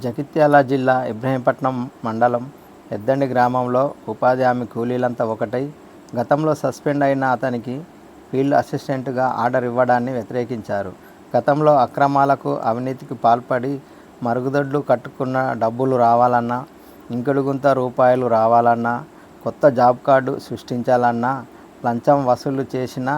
జగిత్యాల జిల్లా ఇబ్రహీంపట్నం మండలం ఎద్దండి గ్రామంలో ఉపాధి హామీ కూలీలంతా ఒకటై గతంలో సస్పెండ్ అయిన అతనికి ఫీల్డ్ అసిస్టెంట్గా ఆర్డర్ ఇవ్వడాన్ని వ్యతిరేకించారు. గతంలో అక్రమాలకు అవినీతికి పాల్పడి మరుగుదొడ్లు కట్టుకున్న డబ్బులు రావాలన్నా, ఇంకుడు గుంత రూపాయలు రావాలన్నా, కొత్త జాబ్ కార్డు సృష్టించాలన్నా లంచం వసూలు చేసిన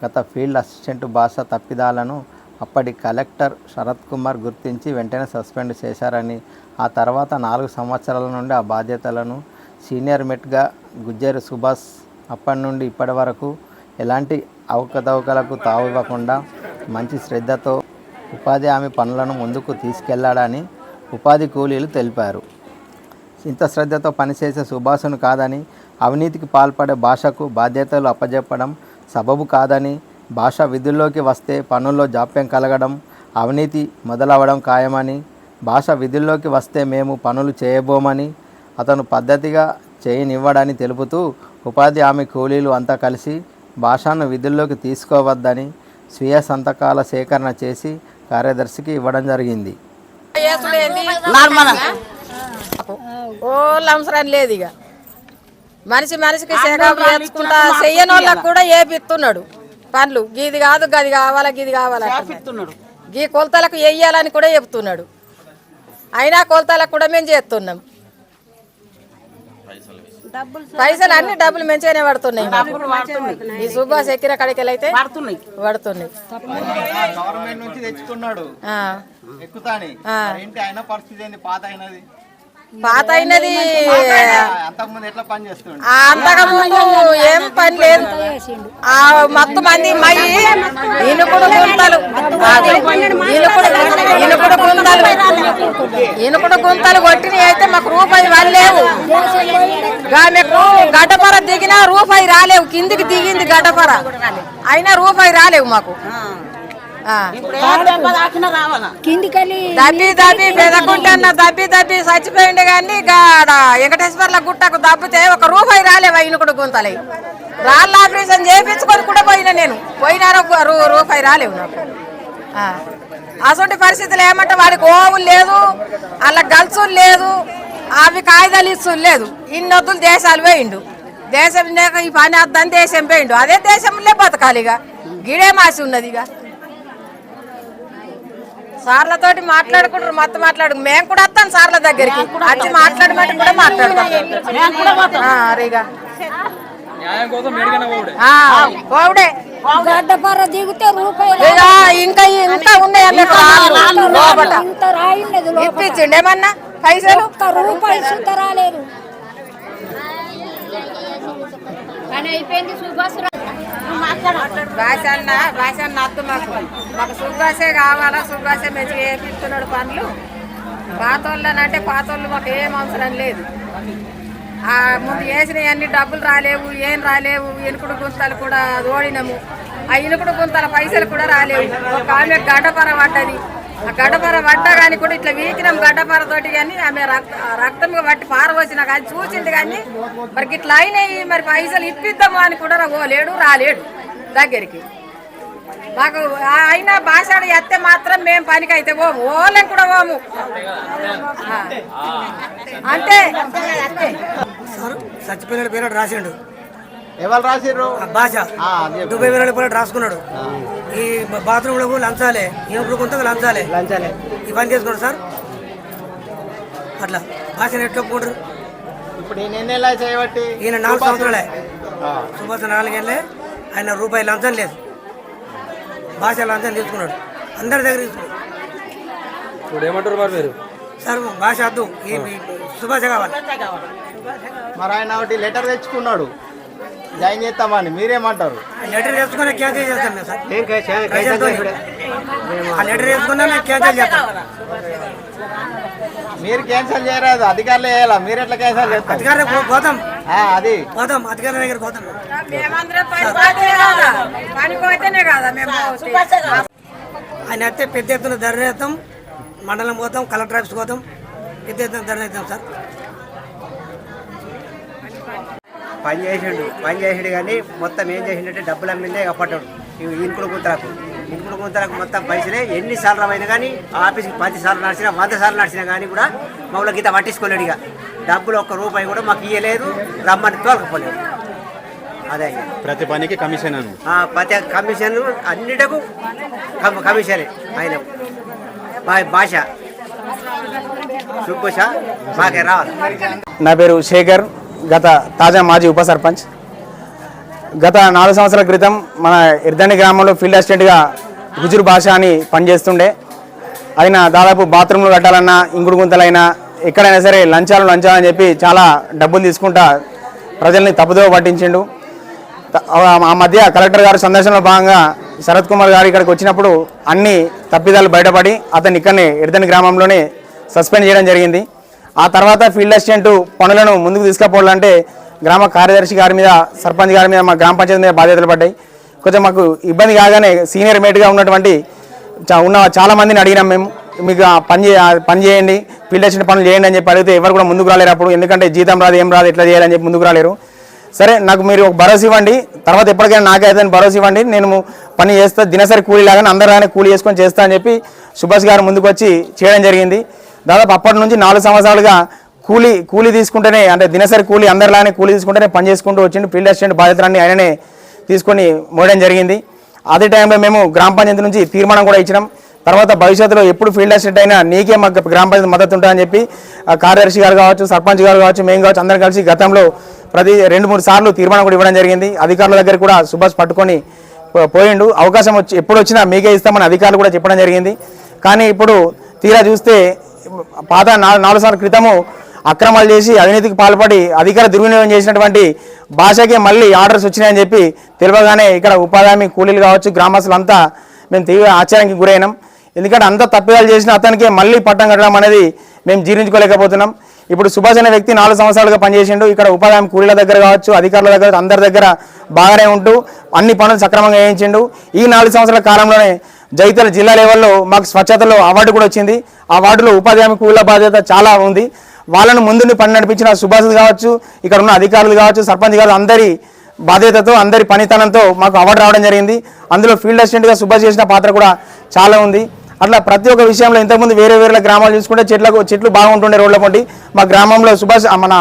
గత ఫీల్డ్ అసిస్టెంట్ భాష తప్పిదాలను అప్పటి కలెక్టర్ శరత్ కుమార్ గుర్తించి వెంటనే సస్పెండ్ చేశారని, ఆ తర్వాత 4 సంవత్సరాల నుండి ఆ బాధ్యతలను సీనియర్ మెట్గా గుజ్జేరు సుభాష్ అప్పటి నుండి ఇప్పటి వరకు ఎలాంటి అవకతవకలకు తావివ్వకుండా మంచి శ్రద్ధతో ఉపాధి హామీ పనులను ముందుకు తీసుకెళ్లాడని ఉపాధి కూలీలు తెలిపారు. ఇంత శ్రద్ధతో పనిచేసే సుభాష్ను కాదని, అవినీతికి పాల్పడే భాషకు బాధ్యతలు అప్పజెప్పడం సబబు కాదని, భాష విధుల్లోకి వస్తే పనుల్లో జాప్యం కలగడం, అవినీతి మొదలవడం ఖాయమని, భాష విధుల్లోకి వస్తే మేము పనులు చేయబోమని అతను పద్ధతిగా చేయనివ్వడని తెలుపుతూ ఉపాధి హామీ కూలీలు అంతా కలిసి భాషను విధుల్లోకి తీసుకోవద్దని స్వీయ సంతకాల సేకరణ చేసి కార్యదర్శికి ఇవ్వడం జరిగింది. లేదు ఇక మనిషికి నేర్చుకుంటా చెయ్యనోళ్ళకు కూడా ఏపిస్తున్నాడు పనులు. గీది కాదు గది కావాలా గిది కావాలా గీ కొలతలకు వెయ్యాలని కూడా చెప్తున్నాడు. అయినా కొలతలకు కూడా మేము చేస్తున్నాం. పైసలు అన్ని డబ్బులు మంచిగానే పడుతున్నాయి. ఈ సుభాష్ ఎక్కిన కడికలు అయితే పడుతున్నాయి. పాత అయినది అంతకుముందు ఏం పని లేదు. మొత్తం మంది ఇనుకుడు గుంతలు కొట్టినవి అయితే మాకు రూపాయి వాళ్ళేవు. మీకు గడ్డపర దిగినా రూపాయి రాలేవు. కిందికి దిగింది గడ్డపర అయినా రూపాయి రాలేవు మాకు. దబ్బి చచ్చిపోయింది కానీ వెంకటేశ్వర్ల గుట్టకు దబ్బితే 1 రూపాయి రాలేవా ఇనుకుడు గుంతలే. రాళ్ళ ఆపరేషన్ చేయించుకొని కూడా పోయినా నేను పోయినారో రూపాయి రాలేవు నాకు. అసలు పరిస్థితులు ఏమంటే వాడికి ఓవులు లేదు, అలా గల్సులు లేదు, అవి కాగితాలు ఇస్తులు లేదు. ఇన్నొద్దులు దేశాలు పోయిండు. దేశం లేక ఈ పని అద్దని దేశం పోయిండు. అదే దేశంలో బతకాలి. ఇక గిడే మాసి ఉన్నది. ఇక సార్లతోటి మాట్లాడుకుంటారు. మొత్తం మేము కూడా వస్తాం సార్ల దగ్గరికి వచ్చి మాట్లాడమంటే కూడా మాట్లాడతాం. ఇంకా ఉన్నాయన్న ఇప్పించిండు ఏమన్నా పైసలు రాలేదు. భాషన్న అద్దు మాకు సుభాషే కావాలా. సుభాషే మంచిగా వేపిస్తున్నాడు పనులు. పాతోళ్ళనంటే పాతోళ్ళు మాకు ఏం అవసరం లేదు. ముందు వేసినవి అన్ని డబ్బులు రాలేవు, ఏం రాలేవు. ఇనుకుడు గుంతలు కూడా ఓడినాము. ఆ ఇనుకుడు గుంతల పైసలు కూడా రాలేవు. ఒక ఆమె గడ్డపర పడ్డది. ఆ గడ్డపర పడ్డా కానీ కూడా ఇట్లా వీకినాం గడ్డపరతోటి. కానీ ఆమె రక్తంగా పట్టి పారవచ్చిన కానీ చూసింది. కానీ మరి ఇట్లా అయినాయి, మరి పైసలు ఇప్పిద్దాము అని కూడా రాలేడు దగ్గరికి. మాకు అయినా భాషడు ఎత్తే మాత్రం మేము పనికి అయితే పోము, ఓళ్ళని కూడా పోము. అంటే చచ్చిపోయిన పేరు రాసిండు. ఎవరు రాసిర్రు? భాష 90,000 రూపాయలు రాసుకున్నాడు. ఈ బాత్రూమ్ లో లంచాలే, ఇప్పుడు కొంత లంచాలే ఈ పని చేసుకున్నాడు సార్. అట్లా భాషను ఎట్లా ఒప్పుకుంటారు? ఇప్పుడు చేయబట్టి ఈయన 4 సంవత్సరాలే. సుభాష్ 4 ఏళ్ళే. ఆయన రూపాయి లంచం లేదు. భాష లంచం తీసుకున్నాడు, అందరి దగ్గర తీసుకున్నాడు. ఇప్పుడు ఏమంటారు మరి మీరు? సార్ భాష వద్దు, సుభాష కావాలి. మరి ఆయన ఒకటి లెటర్ తెచ్చుకున్నాడు జాయిన్ చేస్తామని, మీరేమంటారు? లెటర్ తెచ్చుకున్నా క్యాన్సిల్ చేస్తాం సార్. ఆ లెటర్ తెచ్చుకున్నా మేము క్యాన్సిల్ చేస్తాం. మీరు క్యాన్సిల్ చేయరాదు, అధికారులు చేయాలా. మీరు ఎట్లా క్యాన్సిల్ చేస్తారు? అధికారులు పోతాం, అది పోతాం అధికారుల దగ్గర పోతాం. ఆయన అయితే పెద్ద ఎత్తున ధర్నా చేస్తాం. మండలం పోతాం, కలెక్టర్ ఆఫీస్ పోతాం, పెద్ద ఎత్తున ధర్నా చేస్తాం సార్. పని చేసిండు కానీ మొత్తం ఏం చేసిండే డబ్బులు అమ్మిందే కప్పటాడు. ఇనుకుడు గుంతలకు ఇంకుడు గుంతలకు మొత్తం పైసలే ఎన్నిసార్లు అయినా కానీ ఆఫీస్కి 10 సార్లు నడిచినా 100 సార్లు నడిచినా కానీ కూడా మమ్మల్ని గీత పట్టించుకోలేడు. ఇక డబ్బులు 1 రూపాయి కూడా మాకు ఇవ్వలేదు, రమ్మని తోలకపోలేదు. అదే ప్రతి పనికి కమిషన్ ప్రతి కమిషన్ అన్నిటకు కమిషనే. ఆయన భాష సుబ్బష మాకే రావాలి. నా పేరు శేఖర్, గత తాజా మాజీ ఉప సర్పంచ్. గత 4 సంవత్సరాల క్రితం మన ఎర్దండి గ్రామంలో ఫీల్డ్ అసిస్టెంట్గా హుజూర్ భాష అని పనిచేస్తుండే. ఆయన దాదాపు బాత్రూమ్లు కట్టాలన్నా, ఇంకుడు గుంతలైనా, ఎక్కడైనా సరే లంచాలు అని చెప్పి చాలా డబ్బులు తీసుకుంటా ప్రజల్ని తప్పుదోవ పట్టించిండు. ఆ మధ్య కలెక్టర్ గారు సందర్శనలో భాగంగా శరత్ కుమార్ గారు ఇక్కడికి వచ్చినప్పుడు అన్ని తప్పిదాలు బయటపడి అతన్ని ఇక్కడనే ఎర్దండి గ్రామంలోనే సస్పెండ్ చేయడం జరిగింది. ఆ తర్వాత ఫీల్డ్ అసిస్టెంట్ పనులను ముందుకు తీసుకుపోవాలంటే గ్రామ కార్యదర్శి గారి మీద, సర్పంచ్ గారి మీద, మా గ్రామ పంచాయతీ మీద బాధ్యతలు పడ్డాయి. కొంచెం మాకు ఇబ్బంది కాగానే సీనియర్ మేట్గా ఉన్నటువంటి చాలా మందిని అడిగినాం మేము, మీకు పని చేయండి, ఫీల్డ్ అసిస్టెంట్ పనులు చేయండి అని చెప్పి అడిగితే ఎవరు కూడా ముందుకు రాలేరు. అప్పుడు ఎందుకంటే జీతం రాదు, ఏం రాదు, ఎట్లా చేయాలని చెప్పి ముందుకు రాలేరు. సరే, నాకు మీరు ఒక భరోసా ఇవ్వండి, తర్వాత ఎప్పటికైనా నాకైతే భరోసా ఇవ్వండి, నేను పని చేస్తా, దినసరి కూలీ లాగానే అందరిలానే కూలీ చేసుకొని చేస్తా అని చెప్పి సుభాష్ గారు ముందుకు వచ్చి చేయడం జరిగింది. దాదాపు అప్పటి నుంచి 4 సంవత్సరాలుగా కూలీ తీసుకుంటేనే, అంటే దినసరి కూలీ అందరిలానే కూలీ తీసుకుంటేనే పని చేసుకుంటూ వచ్చిండు. ఫీల్డ్ అసిస్టెంట్ బాధ్యతలన్నీ ఆయననే తీసుకొని మోయడం జరిగింది. అదే టైంలో మేము గ్రామ పంచాయతీ నుంచి తీర్మానం కూడా ఇచ్చినాం. తర్వాత భవిష్యత్తులో ఎప్పుడు ఫీల్డ్ అసిస్టెంట్ అయినా నీకే మాకు గ్రామ పంచాయతీ మద్దతు ఉంటుందని చెప్పి కార్యదర్శి గారు కావచ్చు, సర్పంచ్ గారు కావచ్చు, మేము కావచ్చు, అందరం కలిసి గతంలో ప్రతి 2-3 సార్లు తీర్మానం కూడా ఇవ్వడం జరిగింది. అధికారుల దగ్గర కూడా సుభాష్ పట్టుకొని పోయిండు. అవకాశం ఎప్పుడు వచ్చినా మీకే ఇస్తామని అధికారులు కూడా చెప్పడం జరిగింది. కానీ ఇప్పుడు తీరా చూస్తే పాత 4 సంవత్సరాల క్రితము అక్రమాలు చేసి అవినీతికి పాల్పడి అధికార దుర్వినియోగం చేసినటువంటి భాషకే మళ్ళీ ఆర్డర్స్ వచ్చినాయని చెప్పి తెలియగానే ఇక్కడ ఉపాధి హామీ కూలీలు కావచ్చు, గ్రామస్తులంతా మేము తీవ్ర ఆశ్చర్యానికి గురైనాం. ఎందుకంటే అంత తప్పిదాలు చేసిన అతనికే మళ్ళీ పట్టం కట్టడం అనేది మేము జీర్ణించుకోలేకపోతున్నాం. ఇప్పుడు సుభాష్ అనే వ్యక్తి 4 సంవత్సరాలుగా పనిచేసిండు. ఇక్కడ ఉపాధి హామీ కూలీల దగ్గర కావచ్చు, అధికారుల దగ్గర, అందరి దగ్గర బాగానే ఉంటూ అన్ని పనులు సక్రమంగా చేయించిండు. ఈ 4 సంవత్సరాల కాలంలోనే జగిత్యాల జిల్లా లెవెల్లో మాకు స్వచ్ఛతలో అవార్డు కూడా వచ్చింది. ఆ అవార్డులో ఉపాధి హామీ కూలీల బాధ్యత చాలా ఉంది. వాళ్ళను ముందుని పని నడిపించిన సుభాష్ కావచ్చు, ఇక్కడ ఉన్న అధికారులు కావచ్చు, సర్పంచ్ గారు అందరి బాధ్యతతో, అందరి పనితనంతో మాకు అవార్డు రావడం జరిగింది. అందులో ఫీల్డ్ అసిస్టెంట్గా సుభాష్ చేసిన పాత్ర కూడా చాలా ఉంది. అట్లా ప్రతి ఒక్క విషయంలో ఇంతకుముందు వేరే గ్రామాలు చూసుకుంటే చెట్లు బాగుంటుండే రోడ్ల పొంటి. మా గ్రామంలో సుభాష్ మన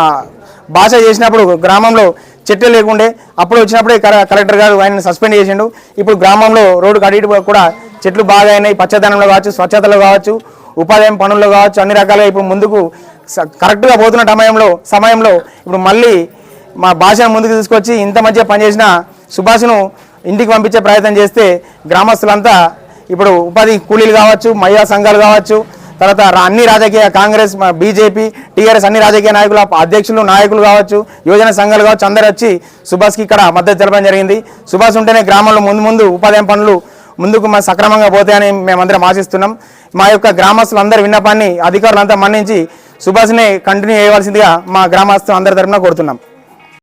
భాష చేసినప్పుడు గ్రామంలో చెట్లు లేకుండే. అప్పుడు వచ్చినప్పుడే కలెక్టర్ గారు ఆయన సస్పెండ్ చేసిండు. ఇప్పుడు గ్రామంలో రోడ్డు కడిగి కూడా చెట్లు బాగా అయినాయి. పచ్చదనంలో కావచ్చు, స్వచ్ఛతలో కావచ్చు, ఉపాధి పనుల్లో కావచ్చు, అన్ని రకాలుగా ఇప్పుడు ముందుకు కరెక్ట్గా పోతున్న సమయంలో ఇప్పుడు మళ్ళీ మా భాషను ముందుకు తీసుకొచ్చి ఇంత మంచిగా పనిచేసిన సుభాష్ను ఇంటికి పంపించే ప్రయత్నం చేస్తే గ్రామస్తులంతా ఇప్పుడు ఉపాధి కూలీలు కావచ్చు, మహిళా సంఘాలు కావచ్చు, తర్వాత అన్ని రాజకీయ కాంగ్రెస్, బీజేపీ, టీఆర్ఎస్ అన్ని రాజకీయ నాయకులు, అధ్యక్షులు, నాయకులు కావచ్చు, యువజన సంఘాలు కావచ్చు, అందరూ వచ్చి సుభాష్కి ఇక్కడ మద్దతు తెలపడం జరిగింది. సుభాష్ ఉంటేనే గ్రామంలో ముందు ఉపాధి పనులు ముందుకు సక్రమంగా పోతాయని మేమందరం ఆశిస్తున్నాం. మా యొక్క గ్రామస్తులందరి విన్నపాన్ని అధికారులంతా మన్నించి సుభాష్నే కంటిన్యూ చేయవలసిందిగా మా గ్రామస్తులు అందరి తరఫున కోరుతున్నాం.